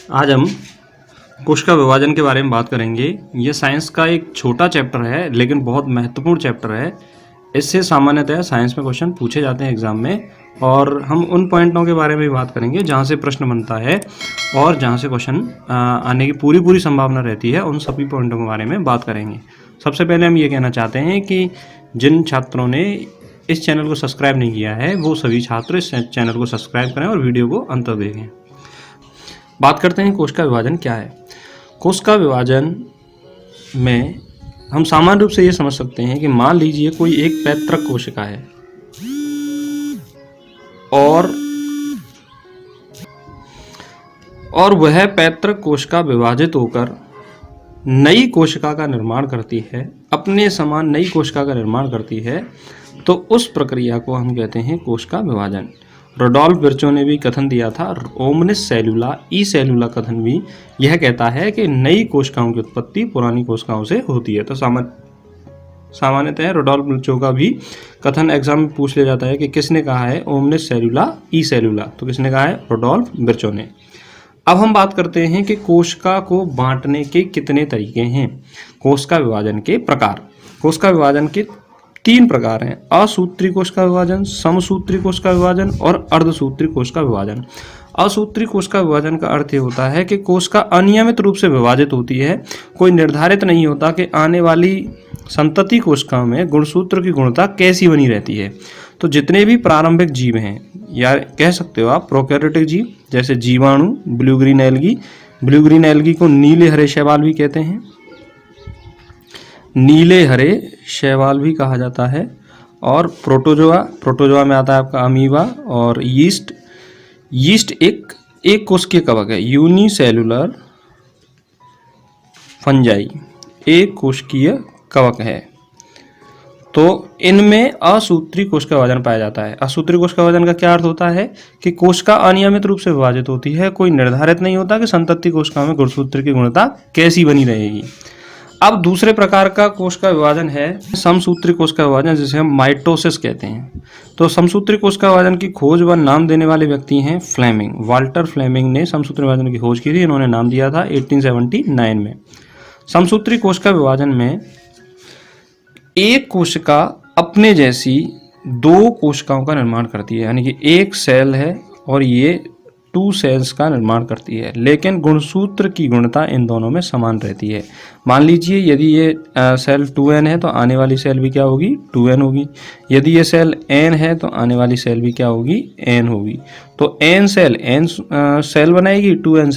आज हम कोशिका विभाजन के बारे में बात करेंगे। ये साइंस का एक छोटा चैप्टर है लेकिन बहुत महत्वपूर्ण चैप्टर है। इससे सामान्यतः साइंस में क्वेश्चन पूछे जाते हैं एग्जाम में, और हम उन पॉइंटों के बारे में भी बात करेंगे जहाँ से प्रश्न बनता है और जहाँ से क्वेश्चन आने की पूरी संभावना रहती है। उन सभी पॉइंटों के बारे में बात करेंगे। सबसे पहले हम ये कहना चाहते हैं कि जिन छात्रों ने इस चैनल को सब्सक्राइब नहीं किया है वो सभी छात्र इस चैनल को सब्सक्राइब करें और वीडियो को अंत तक देखें। बात करते हैं कोशिका विभाजन क्या है। कोशिका विभाजन में हम सामान्य रूप से ये समझ सकते हैं कि मान लीजिए कोई एक पैतृक कोशिका है और वह पैतृक कोशिका विभाजित होकर नई कोशिका का निर्माण करती है, अपने समान नई कोशिका का निर्माण करती है, तो उस प्रक्रिया को हम कहते हैं कोशिका विभाजन। रोडोल्फ विर्चो ने भी कथन दिया था, ओमनिस सेलुला ई सेलुला कथन भी यह कहता है कि नई कोशिकाओं की उत्पत्ति पुरानी कोशिकाओं से होती है। तो सामान्यतः रोडोल्फ विर्चो का भी कथन एग्जाम में पूछ लिया जाता है कि किसने कहा है ओमनिस सेलुला ई सेलुला, तो किसने कहा है रोडोल्फ विर्चो ने। अब हम बात करते हैं कि कोशिका को बांटने के कितने तरीके हैं। कोशिका विभाजन के प्रकार। कोशिका विभाजन के 3 प्रकार हैं: असूत्री कोशिका विभाजन, समसूत्री कोशिका विभाजन और अर्धसूत्री कोशिका विभाजन। असूत्री कोशिका विभाजन का अर्थ ये होता है कि कोशिका अनियमित रूप से विभाजित होती है। कोई निर्धारित नहीं होता कि आने वाली संतति कोशिकाओं में गुणसूत्र की गुणता कैसी बनी रहती है। तो जितने भी प्रारंभिक जीव हैं, या कह सकते हो आप प्रोकैरियोटिक जीव, जैसे जीवाणु, ब्लू ग्रीन एल्गी को नीले हरे शैवाल भी कहते हैं, नीले हरे शैवाल भी कहा जाता है। और प्रोटोजोआ में आता है आपका अमीबा और यीस्ट एक कोशिकीय कवक है, यूनिसेलुलर फंजाई एक कोशिकीय कवक है। तो इनमें असूत्री कोशिका विभाजन पाया जाता है। असूत्री कोशिका विभाजन का क्या अर्थ होता है कि कोशिका अनियमित रूप से विभाजित होती है, कोई निर्धारित नहीं होता कि संतति कोशिकाओं में गुणसूत्र की गुणता कैसी बनी रहेगी। अब दूसरे प्रकार का कोशिका विभाजन है समसूत्री कोशिका विभाजन, जिसे हम माइटोसिस कहते हैं। तो समसूत्री कोशिका विभाजन की खोज व नाम देने वाले व्यक्ति हैं फ्लेमिंग। वाल्टर फ्लेमिंग ने समसूत्री विभाजन की खोज की थी, इन्होंने नाम दिया था 1879 में। समसूत्री कोशिका विभाजन में एक कोशिका अपने जैसी 2 कोशिकाओं का निर्माण करती है, यानी कि एक सेल है और ये 2 सेल्स का निर्माण करती है, लेकिन गुणसूत्र की गुणता इन दोनों में समान रहती है। मान लीजिए यदि ये सेल 2n है तो आने वाली सेल भी क्या होगी, 2n होगी। यदि ये सेल n है तो आने वाली सेल भी क्या होगी, n होगी। तो n सेल बनाएगी, 2n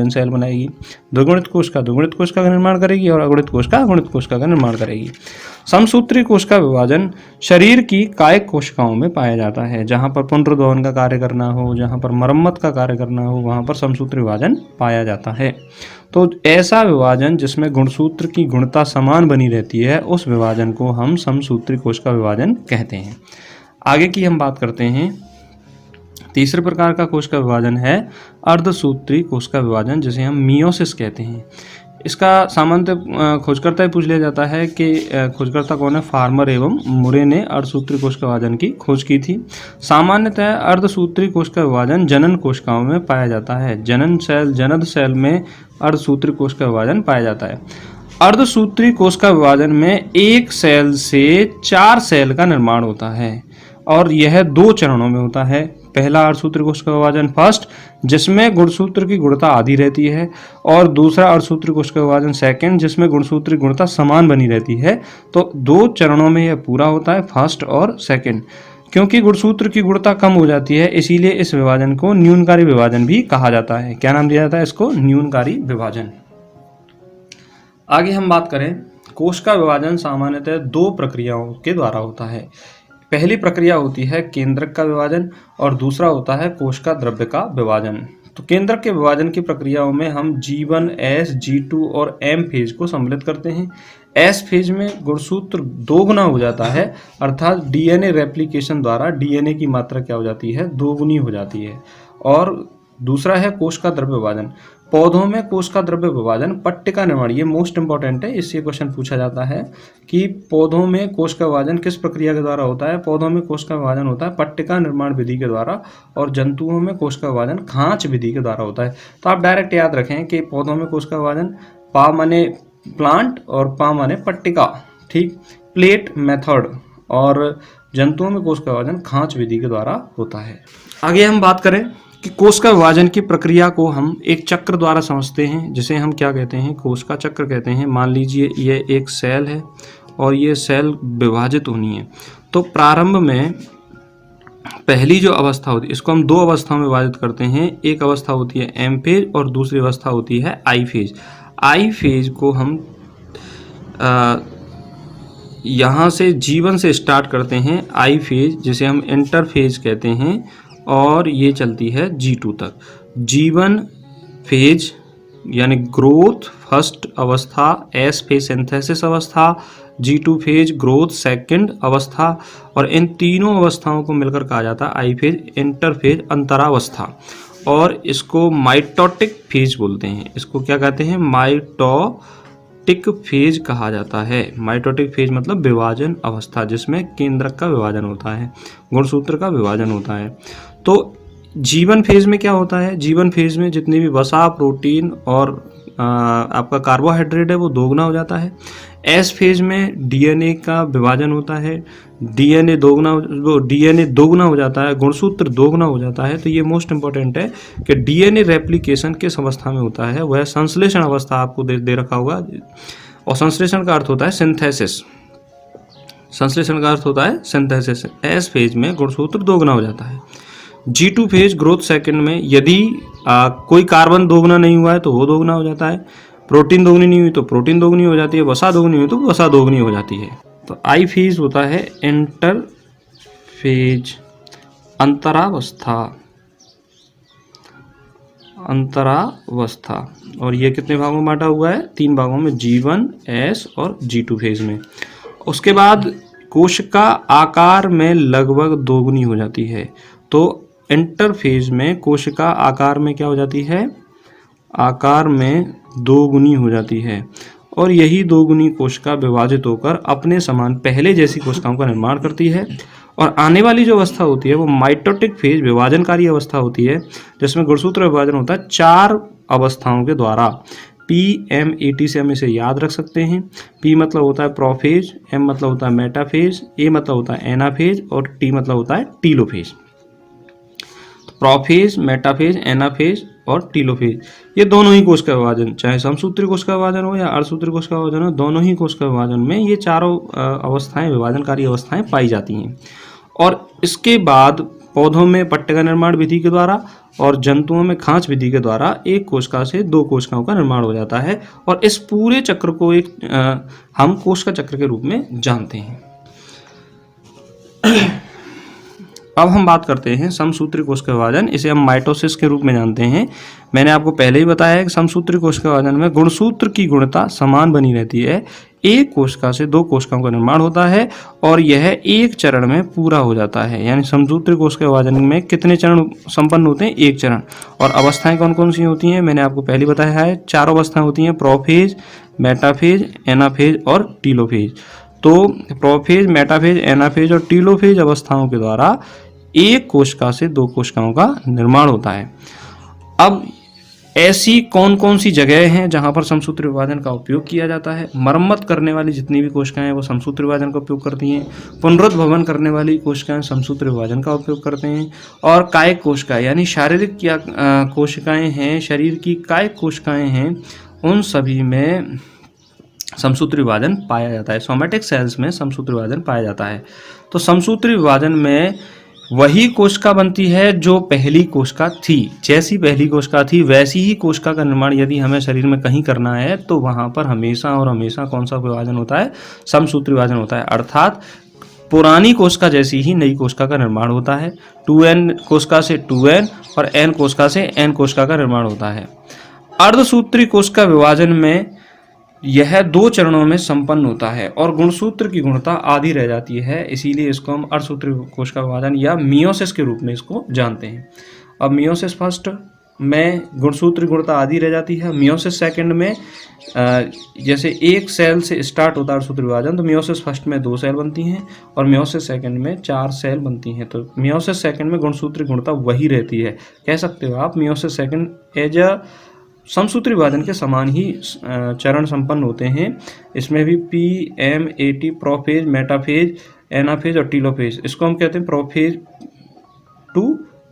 सेल बनाएगी। द्विगुणित कोशिका का निर्माण करेगी और अगुणित कोशिका का निर्माण करेगी। समसूत्री कोशिका विभाजन शरीर की कायिक कोशिकाओं में पाया जाता है। जहाँ पर पुनरुद्धारण का कार्य करना हो, जहाँ पर मरम्मत का कार्य करना हो, वहाँ पर समसूत्री विभाजन पाया जाता है। तो ऐसा विभाजन जिसमें गुणसूत्र की गुणता समान बनी रहती है, उस विभाजन को हम समसूत्री कोशिका विभाजन कहते हैं। आगे की हम बात करते हैं। तीसरे प्रकार का कोशिका विभाजन है अर्धसूत्री कोशिका विभाजन, जिसे हम मियोसिस कहते हैं। इसका सामान्यतः खोजकर्ता ही पूछ लिया जाता है कि खोजकर्ता कौन है। फार्मर एवं मुरे ने अर्धसूत्री कोशिका विभाजन की खोज की थी। सामान्यतः अर्धसूत्री कोशिका विभाजन जनन कोशिकाओं में पाया जाता है। जनन सेल में अर्धसूत्री कोशिका विभाजन पाया जाता है। अर्धसूत्री कोशिका विभाजन में एक सेल से 4 सेल का निर्माण होता है और यह 2 चरणों में होता है। पहला अर्धसूत्री कोशिका विभाजन फर्स्ट, जिसमें गुणसूत्र की गुणता आधी रहती है, और दूसरा अर्धसूत्री कोशिका विभाजन सेकंड, जिसमें गुणसूत्र की गुणता समान बनी रहती है। तो 2 चरणों में यह पूरा होता है, फर्स्ट और सेकंड। क्योंकि गुणसूत्र की गुणता कम हो जाती है, इसीलिए इस विभाजन को न्यूनकारी विभाजन भी कहा जाता है। क्या नाम दिया जाता है इसको, न्यूनकारी विभाजन। आगे हम बात करें, कोशिका विभाजन सामान्यतः 2 प्रक्रियाओं के द्वारा होता है। पहली प्रक्रिया होती है केंद्रक का विभाजन और दूसरा होता है कोशिका द्रव्य का विभाजन। तो केंद्रक के विभाजन की प्रक्रियाओं में हम G1, S, G2 और M फेज को सम्मिलित करते हैं। S फेज में गुणसूत्र 2 गुना हो जाता है, अर्थात डीएनए रेप्लिकेशन द्वारा डीएनए की मात्रा क्या हो जाती है, 2 गुनी हो जाती है। और दूसरा है कोश का द्रव्य विभाजन। पौधों में कोश का द्रव्य विभाजन, पट्टिका निर्माण, ये मोस्ट इंपॉर्टेंट है, इससे क्वेश्चन पूछा जाता है कि पौधों में कोश का विभाजन किस प्रक्रिया के द्वारा होता है। पौधों में कोश का विभाजन होता है पट्टिका निर्माण विधि के द्वारा, और जंतुओं में कोश का विभाजन खांच विधि के द्वारा होता है। तो आप डायरेक्ट याद रखें कि पौधों में कोश का विभाजन पा माने प्लांट और पा माने पट्टिका, ठीक, प्लेट मेथड, और जंतुओं में कोश का विभाजन खांच विधि के द्वारा होता है। आगे हम बात करें कि कोश का विभाजन की प्रक्रिया को हम एक चक्र द्वारा समझते हैं, जिसे हम क्या कहते हैं, कोश का चक्र कहते हैं। मान लीजिए ये एक सेल है और ये सेल विभाजित होनी है। तो प्रारंभ में पहली जो अवस्था होती है, इसको हम दो अवस्थाओं में विभाजित करते हैं। एक अवस्था होती है एम फेज और दूसरी अवस्था होती है आई फेज। आई फेज को हम यहाँ से G1 से स्टार्ट करते हैं आई फेज, जिसे हम इंटर फेज कहते हैं, और ये चलती है G2 तक। G1 फेज यानी ग्रोथ फर्स्ट अवस्था, एस फेज सिंथेसिस अवस्था, G2 फेज ग्रोथ सेकंड अवस्था, और इन तीनों अवस्थाओं को मिलकर कहा जाता है आई फेज, इंटर फेज, अंतरावस्था। और इसको माइटोटिक फेज बोलते हैं। इसको क्या कहते हैं, माइटोटिक फेज कहा जाता है। माइटोटिक फेज मतलब विभाजन अवस्था, जिसमें केंद्रक का विभाजन होता है, गुणसूत्र का विभाजन होता है। तो G1 फेज में क्या होता है, G1 फेज में जितनी भी वसा, प्रोटीन और आपका कार्बोहाइड्रेट है वो दोगुना हो जाता है। एस फेज में डीएनए का विभाजन होता है, डीएनए दोगुना हो जाता है, गुणसूत्र दोगुना हो जाता है। तो ये मोस्ट इंपॉर्टेंट है कि डीएनए रेप्लिकेशन किस अवस्था में होता है, वह संश्लेषण अवस्था आपको दे रखा होगा, और संश्लेषण का अर्थ होता है सिंथेसिस। संश्लेषण का अर्थ होता है सिंथेसिस। एस फेज में गुणसूत्र दोगुना हो जाता है। G2 फेज ग्रोथ सेकंड में यदि कोई कार्बन दोगुना नहीं हुआ है तो वो दोगुना हो जाता है, प्रोटीन दोगुनी नहीं हुई तो प्रोटीन दोगुनी हो जाती है, वसा दोगुनी हुई तो वसा दोगुनी हो जाती है। तो आई फेज होता है इंटर फेज, अंतरावस्था, अंतरावस्था। और ये कितने भागों में बांटा हुआ है, 3 भागों में, G1, S और G2 फेज में। उसके बाद कोशिका आकार में लगभग दोगुनी हो जाती है। तो इंटर फेज में कोशिका आकार में क्या हो जाती है, आकार में दोगुनी हो जाती है, और यही दोगुनी कोशिका विभाजित होकर अपने समान पहले जैसी कोशिकाओं का निर्माण करती है। और आने वाली जो अवस्था होती है वो माइटोटिक फेज, विभाजनकारी अवस्था होती है, जिसमें गुणसूत्र विभाजन होता है 4 अवस्थाओं के द्वारा। PMAT से हम इसे याद रख सकते हैं। P मतलब होता है प्रोफेज, M मतलब होता है मेटाफेज, A मतलब होता है एनाफेज, और T मतलब होता है टीलोफेज। प्रोफेज, मेटाफेज, एनाफेज और टीलोफेज, ये दोनों ही कोश का विभाजन, चाहे समसूत्री कोश का विभाजन हो या अर्धसूत्री कोश का विभाजन हो, दोनों ही कोश का विभाजन में ये चारों अवस्थाएं, विभाजनकारी अवस्थाएं पाई जाती हैं। और इसके बाद पौधों में पट्टिका निर्माण विधि के द्वारा और जंतुओं में खांच विधि के द्वारा एक कोशिका से 2 कोशिकाओं का निर्माण हो जाता है। और इस पूरे चक्र को हम कोश का चक्र के रूप में जानते हैं। अब हम बात करते हैं समसूत्री कोश का विभाजन, इसे हम माइटोसिस के रूप में जानते हैं। मैंने आपको पहले ही बताया है कि समसूत्री कोश का विभाजन में गुणसूत्र की गुणता समान बनी रहती है। एक कोशिका से 2 कोशिकाओं का निर्माण होता है और यह एक चरण में पूरा हो जाता है। यानी समसूत्री कोश के विभाजन में कितने चरण संपन्न होते हैं, 1 चरण। और अवस्थाएं कौन कौन सी होती हैं, मैंने आपको पहले बताया है, 4 अवस्थाएं होती हैं, प्रोफेज, मेटाफेज, एनाफेज और टीलोफेज। तो प्रोफेज, मेटाफेज, एनाफेज और टीलोफेज अवस्थाओं के द्वारा एक कोशिका से 2 कोशिकाओं का निर्माण होता है। अब ऐसी कौन कौन सी जगह हैं जहां पर समसूत्री विभाजन का उपयोग किया जाता है। मरम्मत करने वाली जितनी भी कोशिकाएं हैं वो समसूत्री विभाजन का उपयोग करती हैं। पुनरुद्भवन करने वाली कोशिकाएं समसूत्री विभाजन का उपयोग करते हैं। और कायिक कोशिकाएं यानी शारीरिक कोशिकाएं हैं, शरीर की कायिक कोशिकाएं हैं, उन सभी में समसूत्री विभाजन पाया जाता है। सोमैटिक सेल्स में समसूत्री विभाजन पाया जाता है। तो समसूत्री विभाजन में वही कोशिका बनती है जो पहली कोशिका थी। जैसी पहली कोशिका थी वैसी ही कोशिका का निर्माण यदि हमें शरीर में कहीं करना है तो वहां पर हमेशा और हमेशा कौन सा विभाजन होता है, समसूत्री विभाजन होता है। अर्थात पुरानी कोशिका जैसी ही नई कोशिका का निर्माण होता है। 2n कोशिका से 2n और n कोशिका से n कोशिका का निर्माण होता है। अर्धसूत्री कोशिका विभाजन में यह 2 चरणों में संपन्न होता है और गुणसूत्र की गुणता आधी रह जाती है, इसीलिए इसको हम अर्धसूत्री कोशिका विभाजन या मियोसिस के रूप में इसको जानते हैं। अब मियोसिस फर्स्ट, में गुणसूत्र गुणता आधी रह जाती है। मियोसिस सेकंड में जैसे एक सेल से स्टार्ट होता है अर्थसूत्री विभाजन, तो मियोसिस फर्स्ट में 2 सेल बनती हैं और मियोसिस सेकंड में 4 सेल बनती हैं। तो मियोसिस सेकंड में गुणसूत्री गुणता वही रहती है। कह सकते हो आप मियोसिस सेकंड एज अ समसूत्री विभाजन के समान ही चरण संपन्न होते हैं। इसमें भी P M A T, prophase, metaphase, anaphase और टीलोफेज, इसको हम कहते हैं प्रोफेज 2,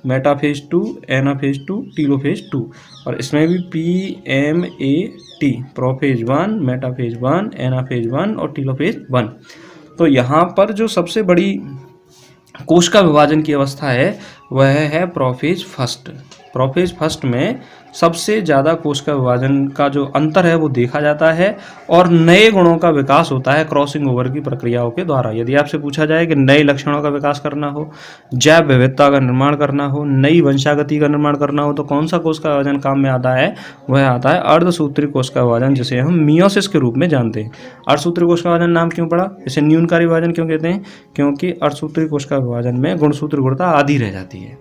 मेटाफेज 2, एनाफेज 2, टीलोफेज 2। और इसमें भी P M A T, prophase 1, metaphase 1, anaphase 1 और टीलोफेज 1। तो यहाँ पर जो सबसे बड़ी कोशिका विभाजन की अवस्था है वह है प्रोफेज फर्स्ट। प्रोफेज फर्स्ट में सबसे ज़्यादा कोशिका विभाजन का जो अंतर है वो देखा जाता है और नए गुणों का विकास होता है क्रॉसिंग ओवर की प्रक्रियाओं के द्वारा। यदि आपसे पूछा जाए कि नए लक्षणों का विकास करना हो, जैव विविधता का निर्माण करना हो, नई वंशागति का निर्माण करना हो, तो कौन सा कोशिका विभाजन काम में आता है? वह आता है अर्धसूत्री कोशिका विभाजन, जिसे हम मियोसिस के रूप में जानते हैं। अर्धसूत्री कोशिका विभाजन नाम क्यों पड़ा? इसे न्यूनकारी विभाजन क्यों कहते हैं? क्योंकि अर्धसूत्री कोशिका विभाजन में गुणसूत्र गुणता आधी रह जाती है।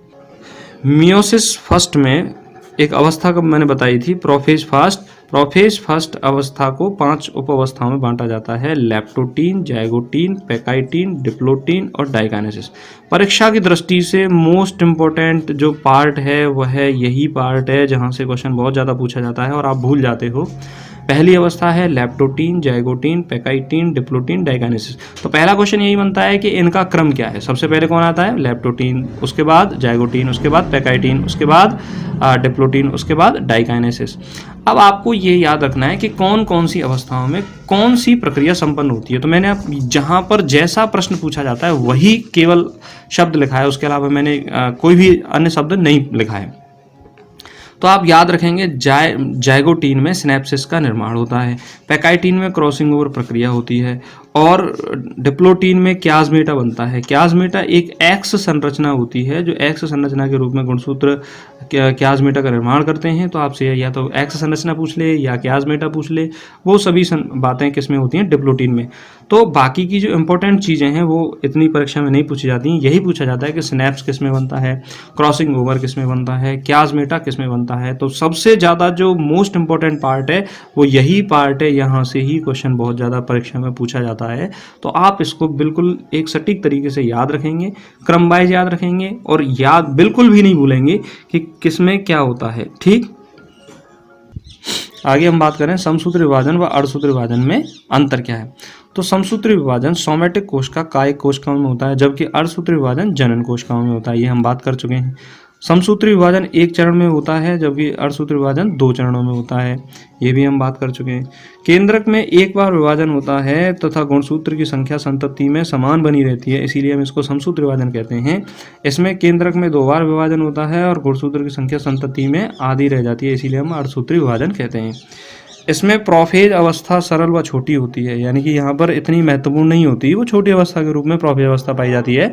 मियोसिस फर्स्ट में एक अवस्था का मैंने बताई थी, प्रोफेज फर्स्ट। प्रोफेज फर्स्ट अवस्था को 5 उप अवस्थाओं में बांटा जाता है: लेप्टोटीन, जाइगोटीन, पैकाइटीन, डिप्लोटीन और डाइकाइनेसिस। परीक्षा की दृष्टि से मोस्ट इम्पोर्टेंट जो पार्ट है वह यही पार्ट है जहां से क्वेश्चन बहुत ज़्यादा पूछा जाता है और आप भूल जाते हो। पहली अवस्था है leptotene, zygotene, pachytene, diplotene, diakinesis. तो पहला क्वेश्चन यही बनता है कि इनका क्रम क्या है। सबसे पहले कौन आता है? लेप्टोटीन, उसके बाद जाइगोटीन, उसके बाद पैकाइटीन, उसके बाद डिप्लोटीन, उसके बाद डाइकाइनेसिस। अब आपको ये याद रखना है कि कौन कौन सी अवस्थाओं में कौन सी प्रक्रिया संपन्न होती है। तो मैंने अब जहाँ पर जैसा प्रश्न पूछा जाता है वही केवल शब्द लिखा है, उसके अलावा मैंने कोई भी अन्य शब्द नहीं लिखा है। तो आप याद रखेंगे जाइगोटीन में सिनेप्सिस का निर्माण होता है, पैकाइटीन में क्रॉसिंग ओवर प्रक्रिया होती है और डिप्लोटीन में क्याज़मेटा बनता है। क्याज़मेटा एक एक्स संरचना होती है जो एक्स संरचना के रूप में गुणसूत्र क्याज़मेटा का निर्माण करते हैं। तो आपसे या तो एक्स संरचना पूछ ले या क्याज़मेटा पूछ ले, वो सभी बातें किस में होती हैं? डिप्लोटीन में। तो बाकी की जो इंपॉर्टेंट चीज़ें हैं वो इतनी परीक्षा में नहीं पूछी जाती हैं। यही पूछा जाता है कि सिनेप्स किस में बनता है, क्रॉसिंग ओवर किस में बनता है, क्याज़मेटा किस में बनता है। तो सबसे ज़्यादा जो मोस्ट इंपॉर्टेंट पार्ट है वो यही पार्ट है, यहाँ से ही क्वेश्चन बहुत ज़्यादा परीक्षा में पूछा जाता है। तो आप इसको बिल्कुल एक सटीक तरीके से याद रखेंगे, क्रम वाइज याद रखेंगे और याद बिल्कुल भी नहीं भूलेंगे कि किसमें क्या होता है। ठीक, आगे हम बात करें समसूत्री विभाजन व अर्धसूत्री विभाजन में अंतर क्या है। तो समसूत्री विभाजन सोमैटिक कोशिका कायिक कोशिकाओं में होता है, जबकि अर्धसूत्री विभाजन जनन कोशिकाओं में होता है। ये हम बात कर चुके हैं। समसूत्री विभाजन 1 चरण में होता है, जबकि अर्धसूत्री विभाजन 2 चरणों में होता है। ये भी हम बात कर चुके हैं। केंद्रक में एक बार विभाजन होता है तथा गुणसूत्र की संख्या संतति में समान बनी रहती है, इसीलिए हम इसको समसूत्री विभाजन कहते हैं। इसमें केंद्रक में 2 बार विभाजन होता है और गुणसूत्र की संख्या संतति में आधी रह जाती है, इसीलिए हम अर्धसूत्री विभाजन कहते हैं। इसमें प्रोफेज अवस्था सरल व छोटी होती है, यानी कि यहाँ पर इतनी महत्वपूर्ण नहीं होती, वो छोटी अवस्था के रूप में प्रोफेज अवस्था पाई जाती है।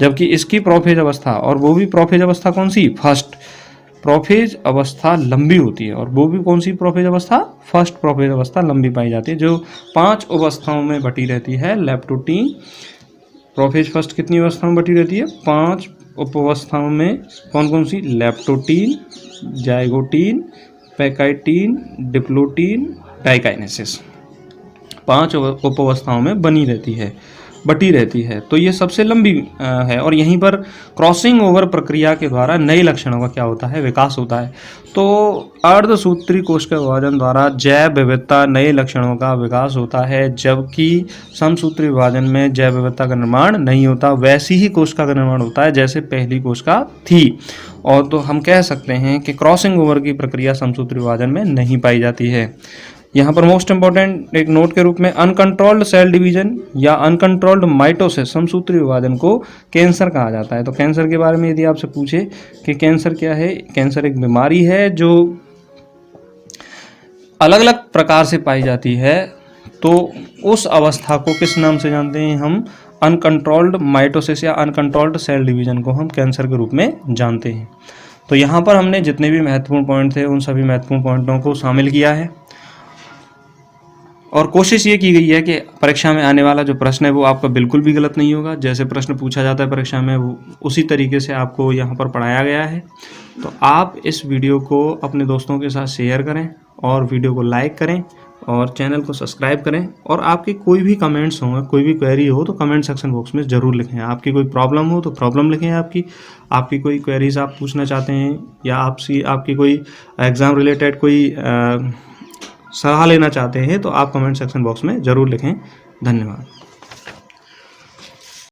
जबकि इसकी प्रोफेज अवस्था, और वो भी प्रोफेज अवस्था कौन सी? फर्स्ट। प्रोफेज अवस्था लंबी होती है और वो भी कौन सी प्रोफेज अवस्था? फर्स्ट प्रोफेज अवस्था लंबी पाई जाती है, जो 5 अवस्थाओं में बटी रहती है। लेप्टोटीन प्रोफेज फर्स्ट कितनी अवस्थाओं में बटी रहती है? 5 उपअवस्थाओं में। कौन कौन सी? Leptotene, zygotene, pachytene, diplotene, diakinesis. 5 उपअवस्थाओं में बटी रहती है। तो ये सबसे लंबी है और यहीं पर क्रॉसिंग ओवर प्रक्रिया के द्वारा नए लक्षणों का क्या होता है? विकास होता है। तो अर्धसूत्री कोशिका विभाजन द्वारा जैव विविधता, नए लक्षणों का विकास होता है, जबकि समसूत्री विभाजन में जैव विविधता का निर्माण नहीं होता। वैसी ही कोशिका का निर्माण होता है जैसे पहली कोशिका थी। और तो हम कह सकते हैं कि क्रॉसिंग ओवर की प्रक्रिया समसूत्री विभाजन में नहीं पाई जाती है। यहाँ पर मोस्ट इंपॉर्टेंट एक नोट के रूप में अनकंट्रोल्ड सेल डिवीजन या अनकंट्रोल्ड माइटोसिस समसूत्री विभाजन को कैंसर कहा जाता है। तो कैंसर के बारे में यदि आपसे पूछे कि कैंसर क्या है, कैंसर एक बीमारी है जो अलग अलग प्रकार से पाई जाती है। तो उस अवस्था को किस नाम से जानते हैं हम? अनकंट्रोल्ड माइटोसिस या अनकंट्रोल्ड सेल डिवीजन को हम कैंसर के रूप में जानते हैं। तो यहाँ पर हमने जितने भी महत्वपूर्ण पॉइंट थे उन सभी महत्वपूर्ण पॉइंटों को शामिल किया है और कोशिश ये की गई है कि परीक्षा में आने वाला जो प्रश्न है वो आपका बिल्कुल भी गलत नहीं होगा। जैसे प्रश्न पूछा जाता है परीक्षा में वो उसी तरीके से आपको यहाँ पर पढ़ाया गया है तो आप इस वीडियो को अपने दोस्तों के साथ शेयर करें और वीडियो को लाइक करें और चैनल को सब्सक्राइब करें। और आपके कोई भी कमेंट्स होंगे, कोई भी क्वेरी हो तो कमेंट सेक्शन बॉक्स में ज़रूर लिखें। आपकी कोई प्रॉब्लम हो तो प्रॉब्लम लिखें, आपकी कोई क्वेरीज आप पूछना चाहते हैं या आपकी कोई एग्ज़ाम रिलेटेड कोई सलाह लेना चाहते हैं तो आप कमेंट सेक्शन बॉक्स में ज़रूर लिखें। धन्यवाद।